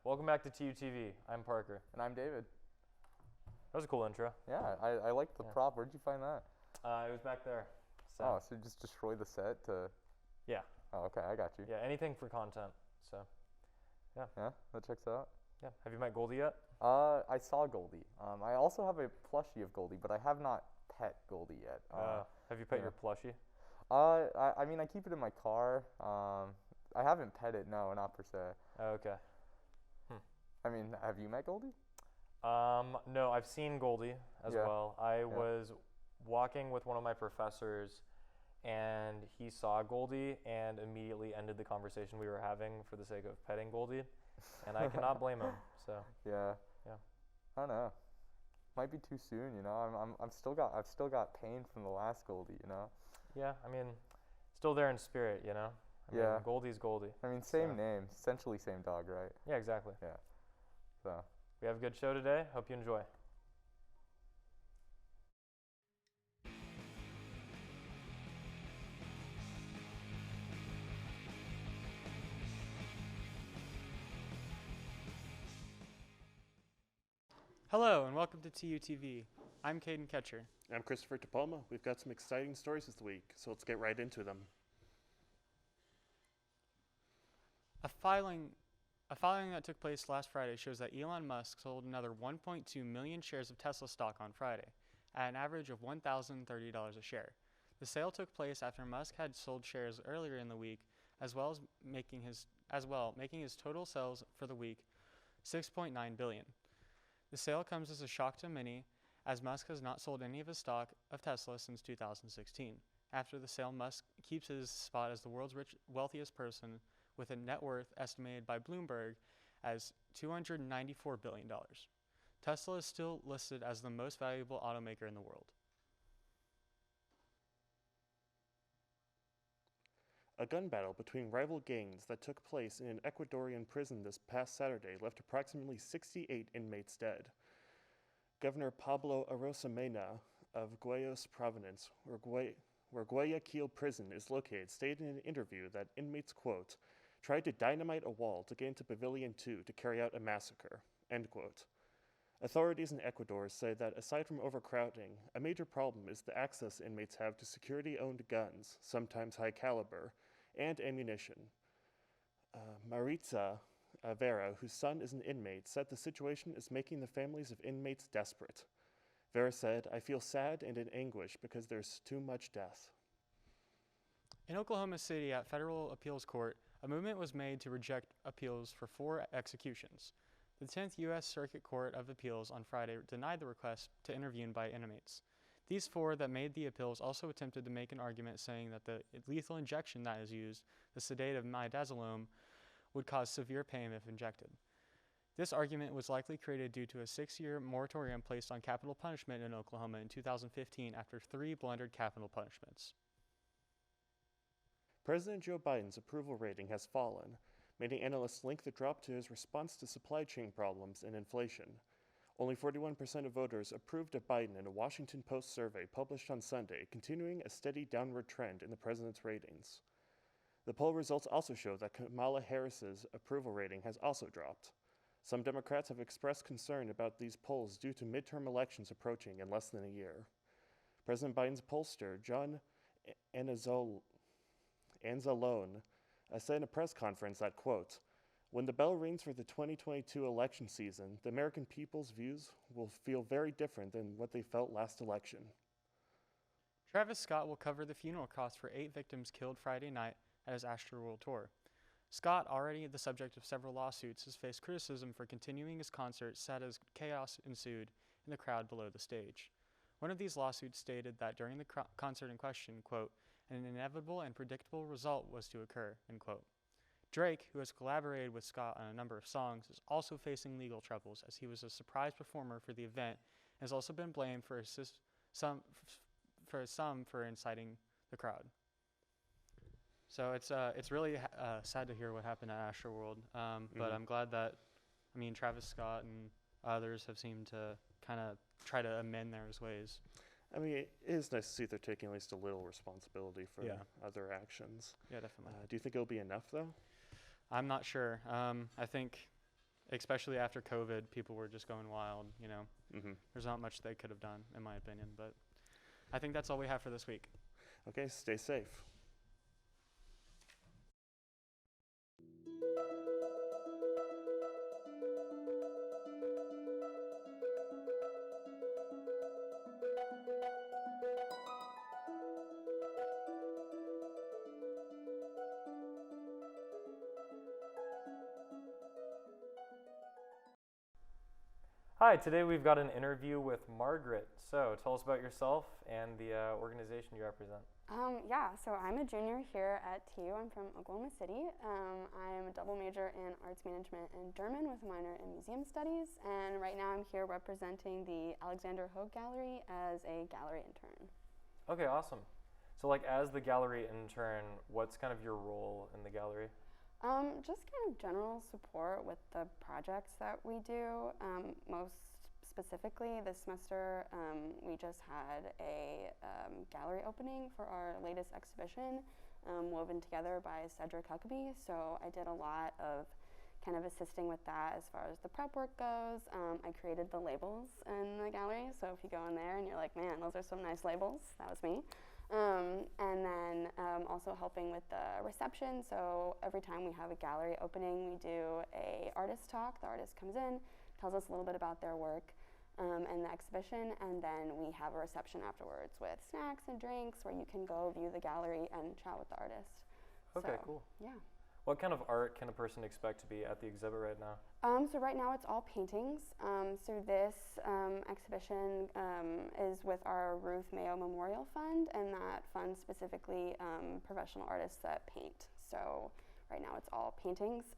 Welcome back to TUTV. I'm Parker. And I'm David. That was a cool intro. Yeah, I like the prop. Where'd you find that? It was back there. So. Oh, so you just destroy the set to... Yeah. Oh, okay, I got you. Yeah, anything for content, so, yeah. Yeah, that checks out. Yeah. Have you met Goldie yet? I saw Goldie. I also have a plushie of Goldie, but I have not pet Goldie yet. Have you pet your plushie? I mean, I keep it in my car. I haven't pet it, no, not per se. Oh, okay. I mean, have you met Goldie? No, I've seen Goldie as well. I was walking with one of my professors, and he saw Goldie and immediately ended the conversation we were having for the sake of petting Goldie, and I cannot blame him. So yeah. I don't know. Might be too soon, you know. I've still got pain from the last Goldie, you know. Yeah, I mean, still there in spirit, you know. I mean, Goldie's Goldie. I mean, same name, essentially same dog, right? Yeah, exactly. Yeah. So we have a good show today. Hope you enjoy. Hello and welcome to TUTV. I'm Caden Ketcher. I'm Christopher Topoma. We've got some exciting stories this week, so let's get right into them. A filing that took place last Friday shows that Elon Musk sold another 1.2 million shares of Tesla stock on Friday, at an average of $1,030 a share. The sale took place after Musk had sold shares earlier in the week, as well making his total sales for the week $6.9 billion. The sale comes as a shock to many, as Musk has not sold any of his stock of Tesla since 2016. After the sale, Musk keeps his spot as the world's wealthiest person, with a net worth estimated by Bloomberg as $294 billion. Tesla is still listed as the most valuable automaker in the world. A gun battle between rival gangs that took place in an Ecuadorian prison this past Saturday left approximately 68 inmates dead. Governor Pablo Arosemena of Guayas province, where Guayaquil prison is located, stated in an interview that inmates, quote, tried to dynamite a wall to get into Pavilion 2 to carry out a massacre, end quote. Authorities in Ecuador say that aside from overcrowding, a major problem is the access inmates have to security-owned guns, sometimes high caliber, and ammunition. Maritza Vera, whose son is an inmate, said the situation is making the families of inmates desperate. Vera said, "I feel sad and in anguish because there's too much death." In Oklahoma City at Federal Appeals Court, a movement was made to reject appeals for 4 executions. The 10th U.S. Circuit Court of Appeals on Friday denied the request to intervene by inmates. These 4 that made the appeals also attempted to make an argument saying that the lethal injection that is used, the sedative midazolam, would cause severe pain if injected. This argument was likely created due to a 6-year moratorium placed on capital punishment in Oklahoma in 2015 after 3 blundered capital punishments. President Joe Biden's approval rating has fallen. Many analysts link the drop to his response to supply chain problems and inflation. Only 41% of voters approved of Biden in a Washington Post survey published on Sunday, continuing a steady downward trend in the president's ratings. The poll results also show that Kamala Harris's approval rating has also dropped. Some Democrats have expressed concern about these polls due to midterm elections approaching in less than a year. President Biden's pollster, John Anzalone, said in a press conference that, quote, when the bell rings for the 2022 election season, the American people's views will feel very different than what they felt last election. Travis Scott will cover the funeral costs for 8 victims killed Friday night at his Astroworld tour. Scott, already the subject of several lawsuits, has faced criticism for continuing his concert set as chaos ensued in the crowd below the stage. One of these lawsuits stated that during the concert in question, quote, an inevitable and predictable result was to occur, end quote. Drake, who has collaborated with Scott on a number of songs, is also facing legal troubles as he was a surprise performer for the event and has also been blamed for some for inciting the crowd. So it's really sad to hear what happened at Astroworld, but I'm glad that, Travis Scott and others have seemed to kind of try to amend their ways. I mean, it is nice to see they're taking at least a little responsibility for Yeah. other actions. Yeah, definitely. Do you think it'll be enough, though? I'm not sure. I think, especially after COVID, people were just going wild, There's not much they could have done, in my opinion, but I think that's all we have for this week. Okay, stay safe. Hi, today we've got an interview with Margaret. So tell us about yourself and the organization you represent. So I'm a junior here at TU. I'm from Oklahoma City. I'm a double major in arts management and German with a minor in museum studies. And right now I'm here representing the Alexander Hogue Gallery as a gallery intern. Okay, awesome. So as the gallery intern, what's kind of your role in the gallery? Just kind of general support with the projects that we do. Most specifically, this semester, we just had a gallery opening for our latest exhibition, Woven Together by Cedric Huckabee. So I did a lot of kind of assisting with that as far as the prep work goes. I created the labels in the gallery. So if you go in there and you're like, man, those are some nice labels, that was me. And then also helping with the reception. So every time we have a gallery opening, we do a artist talk. The artist comes in, tells us a little bit about their work and the exhibition, and then we have a reception afterwards with snacks and drinks where you can go view the gallery and chat with the artist. Okay, So, cool. Yeah. What kind of art can a person expect to be at the exhibit right now? So right now it's all paintings. So this exhibition is with our Ruth Mayo Memorial Fund, and that funds specifically professional artists that paint. So right now it's all paintings.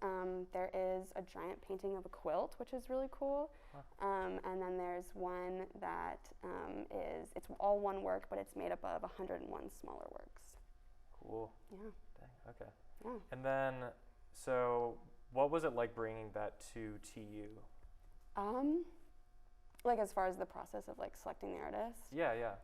There is a giant painting of a quilt, which is really cool. Huh. And then there's one that it's all one work, but it's made up of 101 smaller works. Cool. Yeah. Dang, okay. Yeah. And then, so what was it like bringing that to TU? As far as the process of selecting the artist. Yeah, yeah.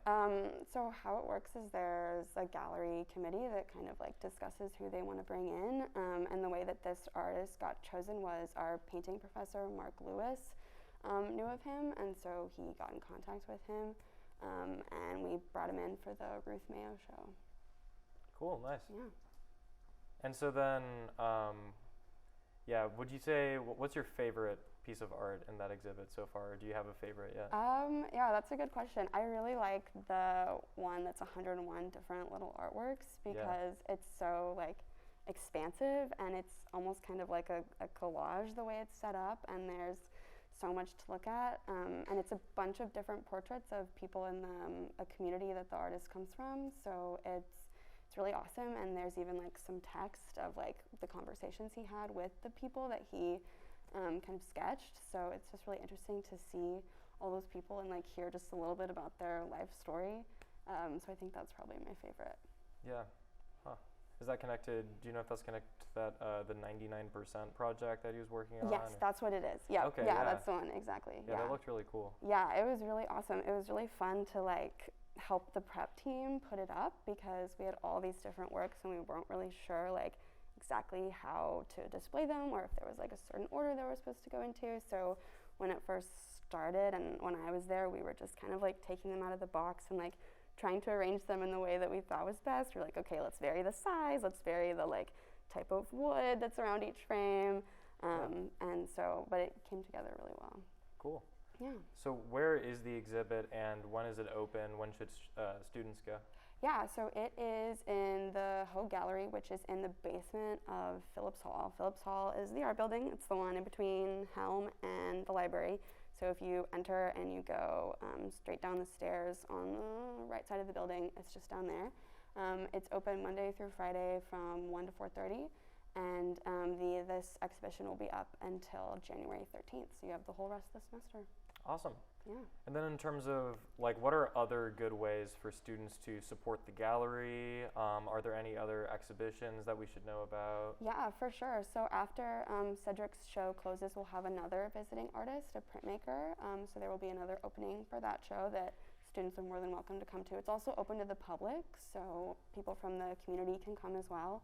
So how it works is there's a gallery committee that kind of discusses who they want to bring in. And the way that this artist got chosen was our painting professor, Mark Lewis, knew of him, and so he got in contact with him, and we brought him in for the Ruth Mayo show. Cool, nice. Yeah. And so then, would you say, what's your favorite piece of art in that exhibit so far? Or do you have a favorite yet? Yeah, that's a good question. I really like the one that's 101 different little artworks because it's so expansive, and it's almost kind of like a collage the way it's set up, and there's so much to look at, and it's a bunch of different portraits of people in a community that the artist comes from, so it's really awesome. And there's even some text of the conversations he had with the people that he kind of sketched, so it's just really interesting to see all those people and hear just a little bit about their life story, so I think that's probably my favorite. Yeah. Huh. Is that connected, do you know if that's connected to that, the 99% project that he was working on? Yes, that's what it is. Yeah, Okay, yeah, yeah. that's the one, exactly. Yeah, that looked really cool. Yeah, it was really awesome. It was really fun to help the prep team put it up because we had all these different works and we weren't really sure exactly how to display them or if there was a certain order they were supposed to go into. So when it first started and when I was there, we were just kind of taking them out of the box and trying to arrange them in the way that we thought was best. We're okay, let's vary the size, let's vary the type of wood that's around each frame, and so, but it came together really well. Cool. Yeah. So where is the exhibit and when is it open? When should students go? Yeah, so it is in the Hogue Gallery, which is in the basement of Phillips Hall. Phillips Hall is the art building. It's the one in between Helm and the library. So if you enter and you go straight down the stairs on the right side of the building, it's just down there. It's open Monday through Friday from 1 to 4:30, and this exhibition will be up until January 13th. So you have the whole rest of the semester. Awesome. Yeah. And then in terms of like, what are other good ways for students to support the gallery? Are there any other exhibitions that we should know about? Yeah, for sure. So after Cedric's show closes, we'll have another visiting artist, a printmaker. So there will be another opening for that show that students are more than welcome to come to. It's also open to the public, so people from the community can come as well.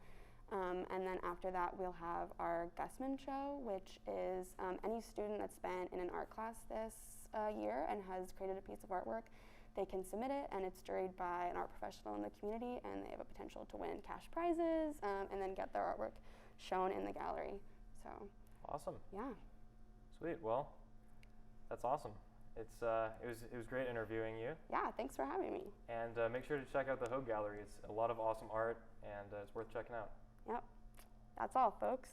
And then after that, we'll have our Gussman show, which is any student that's been in an art class this year and has created a piece of artwork, they can submit it, and it's juried by an art professional in the community, and they have a potential to win cash prizes and then get their artwork shown in the gallery. So awesome. Yeah. Sweet. Well, that's awesome. It was great interviewing you. Yeah, thanks for having me. And make sure to check out the Hogue Gallery. It's a lot of awesome art, and it's worth checking out. Yep. That's all, folks.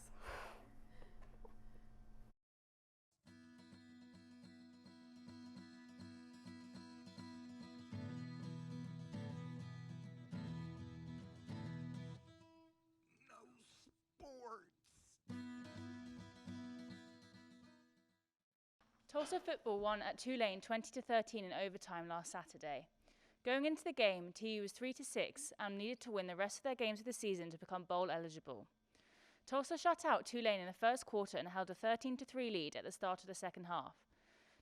Tulsa football won at Tulane 20-13 in overtime last Saturday. Going into the game, TU was 3-6 and needed to win the rest of their games of the season to become bowl eligible. Tulsa shut out Tulane in the first quarter and held a 13-3 lead at the start of the second half.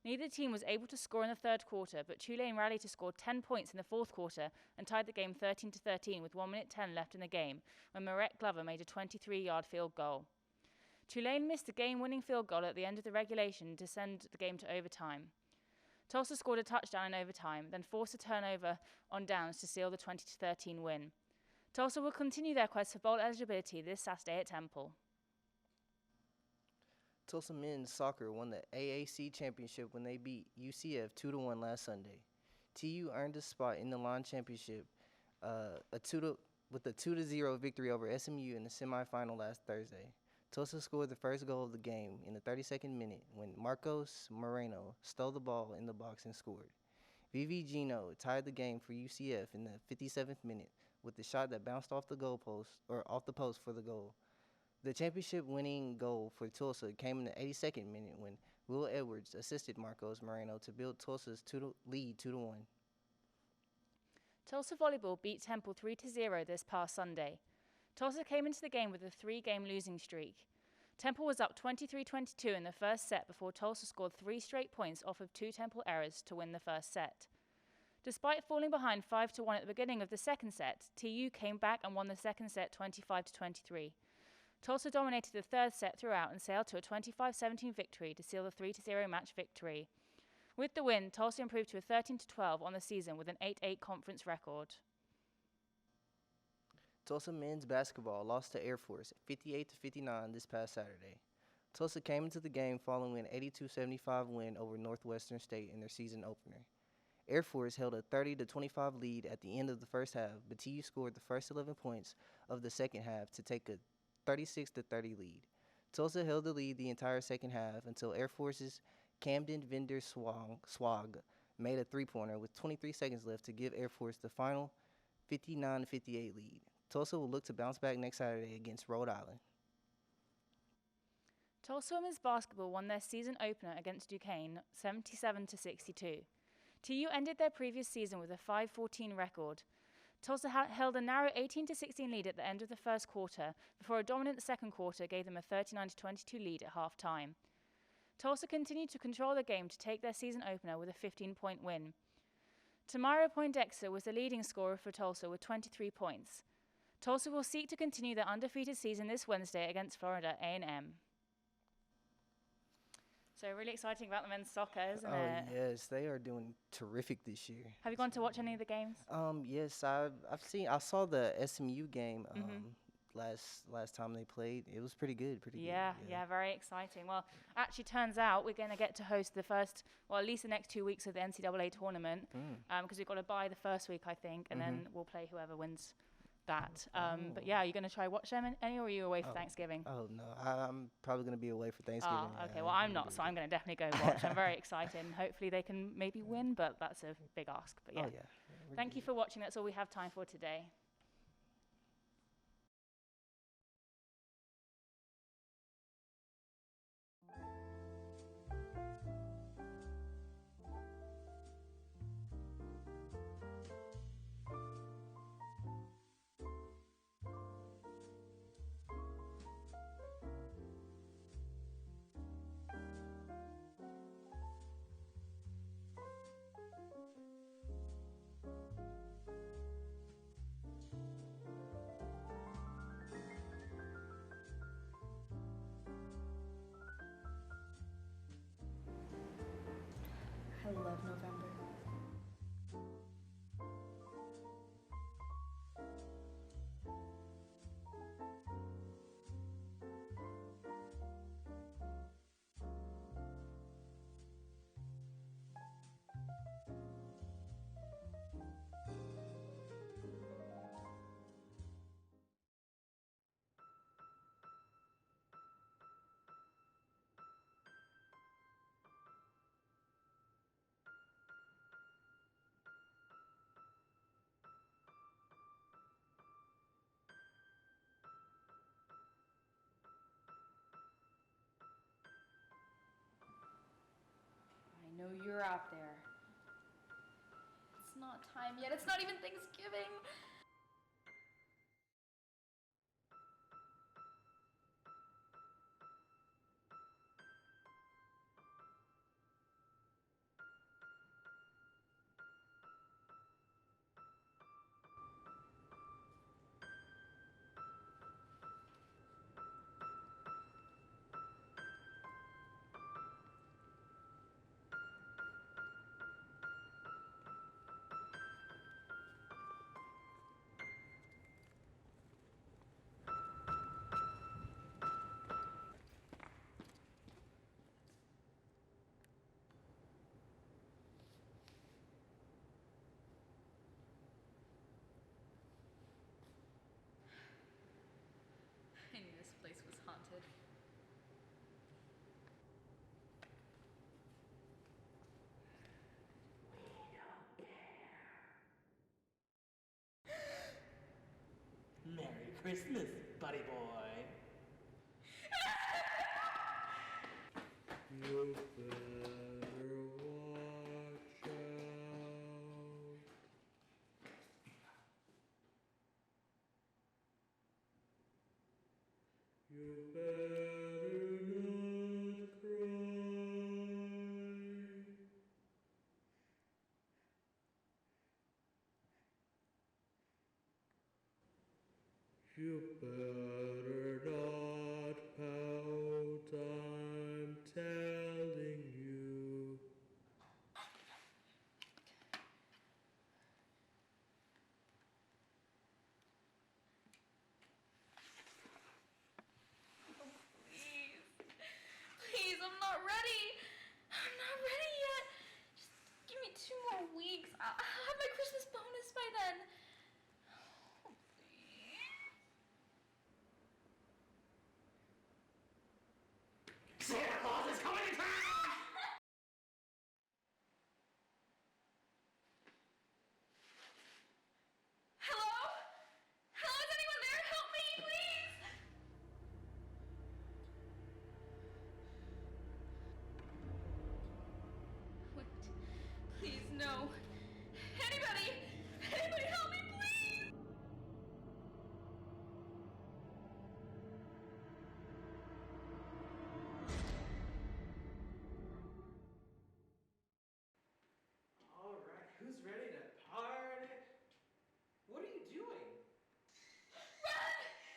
Neither team was able to score in the third quarter, but Tulane rallied to score 10 points in the fourth quarter and tied the game 13-13 with 1 minute 10 left in the game when Margaret Glover made a 23-yard field goal. Tulane missed a game-winning field goal at the end of the regulation to send the game to overtime. Tulsa scored a touchdown in overtime, then forced a turnover on downs to seal the 20-13 win. Tulsa will continue their quest for bowl eligibility this Saturday at Temple. Tulsa men's soccer won the AAC championship when they beat UCF 2-1 last Sunday. TU earned a spot in the Lyon championship with a 2-0 victory over SMU in the semifinal last Thursday. Tulsa scored the first goal of the game in the 32nd minute when Marcos Moreno stole the ball in the box and scored. Vivi Gino tied the game for UCF in the 57th minute with the shot that bounced off the off the post for the goal. The championship-winning goal for Tulsa came in the 82nd minute when Will Edwards assisted Marcos Moreno to build Tulsa's lead 2-1. Tulsa volleyball beat Temple 3-0 this past Sunday. Tulsa came into the game with a 3-game losing streak. Temple was up 23-22 in the first set before Tulsa scored 3 straight points off of 2 Temple errors to win the first set. Despite falling behind 5-1 at the beginning of the second set, TU came back and won the second set 25-23. Tulsa dominated the third set throughout and sailed to a 25-17 victory to seal the 3-0 match victory. With the win, Tulsa improved to a 13-12 on the season with an 8-8 conference record. Tulsa men's basketball lost to Air Force 58-59 this past Saturday. Tulsa came into the game following an 82-75 win over Northwestern State in their season opener. Air Force held a 30-25 lead at the end of the first half, but TU scored the first 11 points of the second half to take a 36-30 lead. Tulsa held the lead the entire second half until Air Force's Camden Vendor Swag made a three-pointer with 23 seconds left to give Air Force the final 59-58 lead. Tulsa will look to bounce back next Saturday against Rhode Island. Tulsa women's basketball won their season opener against Duquesne 77-62. TU ended their previous season with a 5-14 record. Tulsa held a narrow 18-16 lead at the end of the first quarter before a dominant second quarter gave them a 39-22 lead at halftime. Tulsa continued to control the game to take their season opener with a 15-point win. Tamara Poindexter was the leading scorer for Tulsa with 23 points. Tulsa will seek to continue their undefeated season this Wednesday against Florida A&M. So really exciting about the men's soccer, isn't it? Oh yes, they are doing terrific this year. Have you gone to watch any of the games? Yes, I saw the SMU game last time they played. It was pretty good. Yeah, very exciting. Well, actually turns out we're going to get to host the first, well, at least the next 2 weeks of the NCAA tournament, because we've got to bye the first week, I think, and then we'll play whoever wins that. But yeah, are you going to try watch them any, or are you away for Thanksgiving? Oh no, I'm probably gonna be away for Thanksgiving. Oh, okay. Well, I'm not, so I'm going to definitely go watch. I'm very excited, and hopefully they can maybe win, but that's a big ask. But yeah, thank you for watching. That's all we have time for today. I love November. I know you're out there. It's not time yet. It's not even Thanksgiving. I knew this place was haunted. Merry Christmas, buddy boy. You better watch out. You better not cry. You better not pout, I'm telling you. Please. Please, I'm not ready. I'm not ready yet. Just give me 2 more weeks. I'll have my Christmas bonus by then. Oh, please. Santa Claus is coming to town! Hello? Hello, is anyone there? Help me, please. Wait, please, no. Anybody? Anybody help me, please? All right, who's ready to party? What are you doing? Run!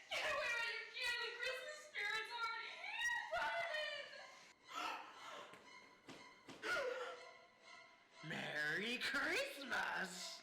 Get away while you can! The Christmas spirit's already here! Run! Merry Christmas!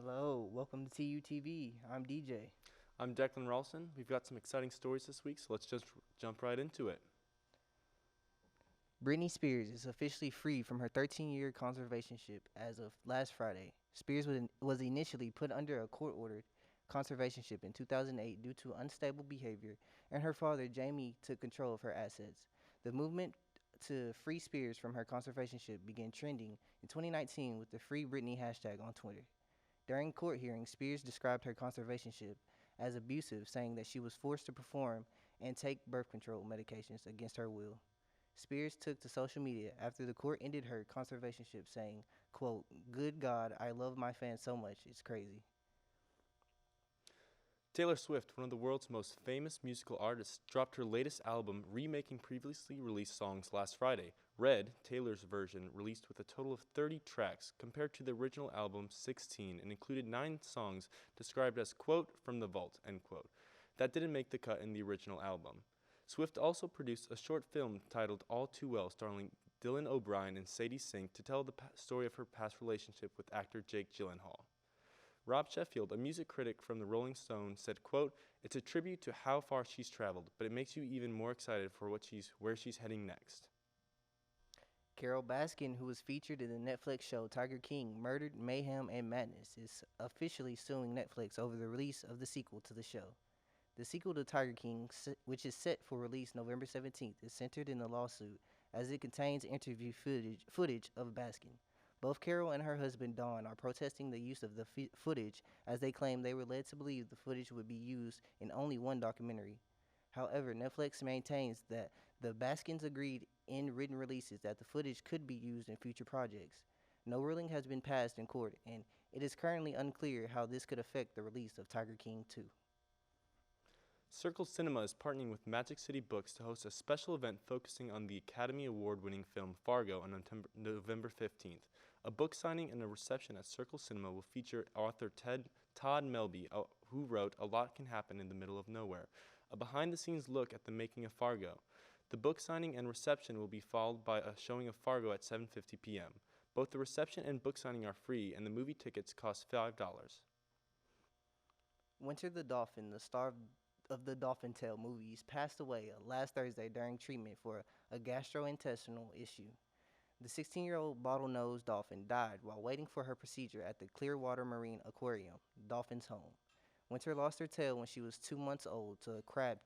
Hello, welcome to TUTV. I'm DJ. I'm Declan Ralston. We've got some exciting stories this week, so let's just jump right into it. Britney Spears is officially free from her 13-year conservationship as of last Friday. Spears was initially put under a court-ordered conservationship in 2008 due to unstable behavior, and her father, Jamie, took control of her assets. The movement to free Spears from her conservationship began trending in 2019 with the Free Britney hashtag on Twitter. During court hearings, Spears described her conservationship as abusive, saying that she was forced to perform and take birth control medications against her will. Spears took to social media after the court ended her conservationship, saying, quote, "Good God, I love my fans so much, it's crazy." Taylor Swift, one of the world's most famous musical artists, dropped her latest album remaking previously released songs last Friday. Red, Taylor's version, released with a total of 30 tracks compared to the original album's 16 and included 9 songs described as, quote, "from the vault," end quote. That didn't make the cut in the original album. Swift also produced a short film titled All Too Well, starring Dylan O'Brien and Sadie Sink, to tell the story of her past relationship with actor Jake Gyllenhaal. Rob Sheffield, a music critic from the Rolling Stone, said, quote, "It's a tribute to how far she's traveled, but it makes you even more excited for where she's heading next." Carol Baskin, who was featured in the Netflix show Tiger King, Murdered, Mayhem, and Madness, is officially suing Netflix over the release of the sequel to the show. The sequel to Tiger King, which is set for release November 17th, is centered in the lawsuit as it contains interview footage of Baskin. Both Carol and her husband Don are protesting the use of the footage, as they claim they were led to believe the footage would be used in only one documentary. However, Netflix maintains that the Baskins agreed in written releases that the footage could be used in future projects. No ruling has been passed in court, and it is currently unclear how this could affect the release of Tiger King 2. Circle Cinema is partnering with Magic City Books to host a special event focusing on the Academy Award-winning film Fargo on November 15th. A book signing and a reception at Circle Cinema will feature author Todd Melby, who wrote A Lot Can Happen in the Middle of Nowhere, a behind-the-scenes look at the making of Fargo. The book signing and reception will be followed by a showing of Fargo at 7:50 p.m. Both the reception and book signing are free, and the movie tickets cost $5. Winter the Dolphin, the star of the Dolphin Tale movies, passed away last Thursday during treatment for a gastrointestinal issue. The 16-year-old bottlenose dolphin died while waiting for her procedure at the Clearwater Marine Aquarium, Dolphin's home. Winter lost her tail when she was 2 months old to a crab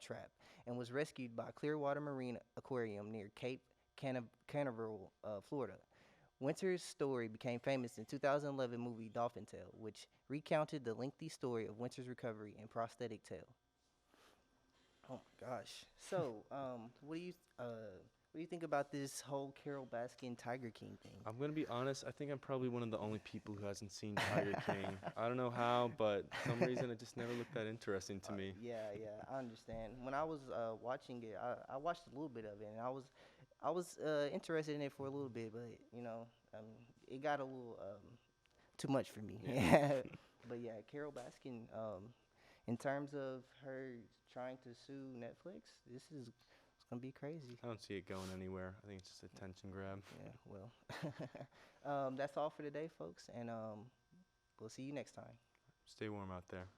trap and was rescued by Clearwater Marine Aquarium near Cape Canaveral, Florida. Winter's story became famous in 2011 movie Dolphin Tale, which recounted the lengthy story of Winter's recovery and prosthetic tail. Oh my gosh! So, what do you think about this whole Carol Baskin Tiger King thing? I'm going to be honest, I think I'm probably one of the only people who hasn't seen Tiger King. I don't know how, but for some reason it just never looked that interesting to me. Yeah, I understand. When I was watching it, I watched a little bit of it, and I was interested in it for a little bit, but it got a little too much for me. Yeah. But yeah, Carol Baskin, in terms of her trying to sue Netflix, it's gonna be crazy. I don't see it going anywhere. I think it's just a attention grab. Yeah, well, that's all for today, folks, and we'll see you next time. Stay warm out there.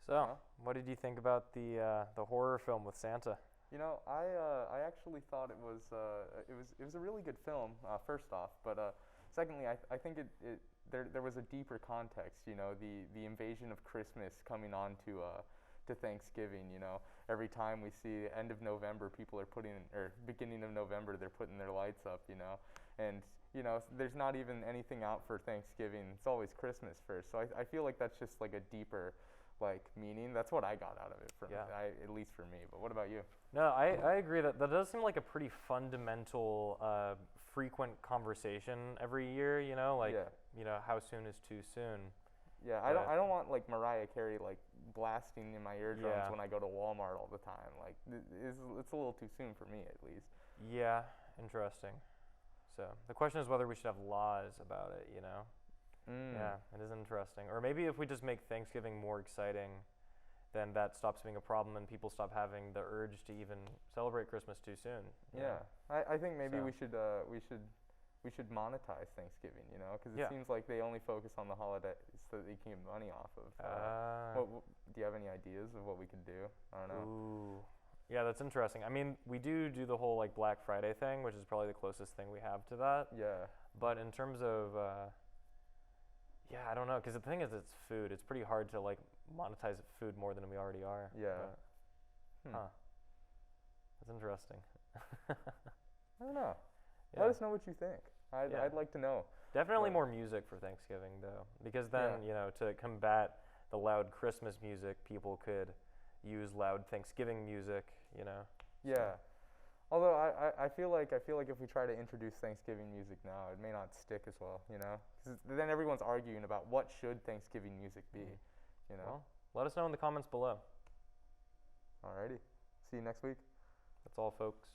So, what did you think about the horror film with Santa? You know, I actually thought it was a really good film. First off, but secondly, I think there was a deeper context. You know, the invasion of Christmas coming on to Thanksgiving. You know, every time we see end of November, people are beginning of November, they're putting their lights up. You know, and you know, there's not even anything out for Thanksgiving. It's always Christmas first. So I feel like that's just like a deeper meaning. That's what I got out of it, at least for me. But what about you? No, I agree that does seem like a pretty fundamental, frequent conversation every year. You know, you know, how soon is too soon? Yeah, I don't want Mariah Carey blasting in my eardrums when I go to Walmart all the time. It's a little too soon for me, at least. Yeah, interesting. So the question is whether we should have laws about it. You know. Yeah, it is interesting. Or maybe if we just make Thanksgiving more exciting, then that stops being a problem and people stop having the urge to even celebrate Christmas too soon. Yeah, I think maybe we should we should monetize Thanksgiving, you know, because it Yeah. seems like they only focus on the holiday so that they can get money off of. Do you have any ideas of what we could do? I don't know. Ooh. Yeah, that's interesting. I mean, we do the whole like Black Friday thing, which is probably the closest thing we have to that. Yeah. But in terms of, yeah, I don't know, because the thing is, it's food. It's pretty hard to like monetize food more than we already are. Yeah. But, Huh. That's interesting. I don't know. Yeah. Let us know what you think. Yeah. I'd like to know. Definitely Right. more music for Thanksgiving, though, because then, you know, to combat the loud Christmas music, people could use loud Thanksgiving music, you know. Yeah. Although I feel like if we try to introduce Thanksgiving music now, it may not stick as well, you know. 'Cause then everyone's arguing about what should Thanksgiving music be, you know. Well, let us know in the comments below. Alrighty. See you next week. That's all, folks.